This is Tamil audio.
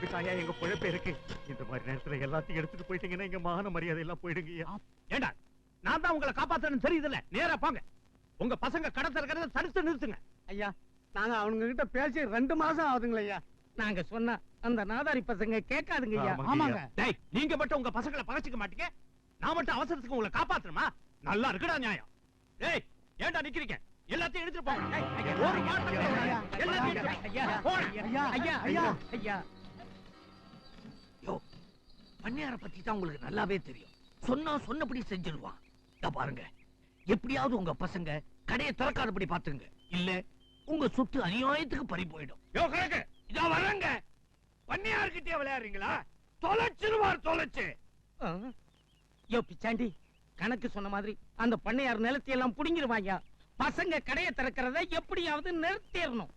நம்பித்தாயா எங்க பொழப்பே இருக்கு. இந்த மாதிரி நேரத்துல எல்லாத்தையும் எடுத்துட்டு போயிட்டீங்கன்னா எங்க மான மரியாதை எல்லாம் போயிடுங்க. ஏண்டா நான் தான் உங்களை காப்பாத்தணும் தெரியுதுல்ல, நேரா போங்க. உங்க பசங்க கடை திறக்கிறத தடுத்து நிறுத்துங்க. ஐயா நாங்க அவங்க கிட்ட பேசி 2 மாசம் ஆகுதுங்களா ஐயா. நாங்க சொன்னா அந்த நாதாரி பசங்க கேட்காதுங்க ஐயா. ஆமாங்க. டேய், நீங்க மட்டும் உங்க பசங்களை பகச்சிக்க மாட்டீங்க, நான் மட்டும் அவசரத்துக்கு உங்களை காப்பாத்தணுமா? நல்லா இருக்குடா நியாயம். டேய், ஏண்டா நிக்கிறீங்க? எல்லாத்தையும் எடுத்துட்டு போங்க. ஒரு மாட்டை கூட விடாதீங்க. எல்லாத்தையும் எடுத்துட்டு போங்க. ஐயா ஐயா ஐயா ஐயா யோ, பண்ணையார பத்தி தான் உங்களுக்கு நல்லாவே தெரியும். சொன்னா சொன்னபடி செஞ்சிருவான். இத பாருங்க, எப்படியாவது உங்க பசங்க கடையை திறக்காதபடி பாத்துங்க, இல்ல உங்க சொத்து அநியாயத்துக்கு பறி போயிடும். யோ கணக்கு, இதா வரங்க. பண்ணையார்கிட்டயே விளையாடுறீங்களா? தொலைச்சிருவார், தொலைச்சு. யோ பிச்சாண்டி, கணக்கு சொன்ன மாதிரி அந்த பண்ணையார் நிலத்தை எல்லாம் புடிங்கிருவாங்க. பசங்க கடையை திறக்கிறத எப்படியாவது நிறுத்திடணும்.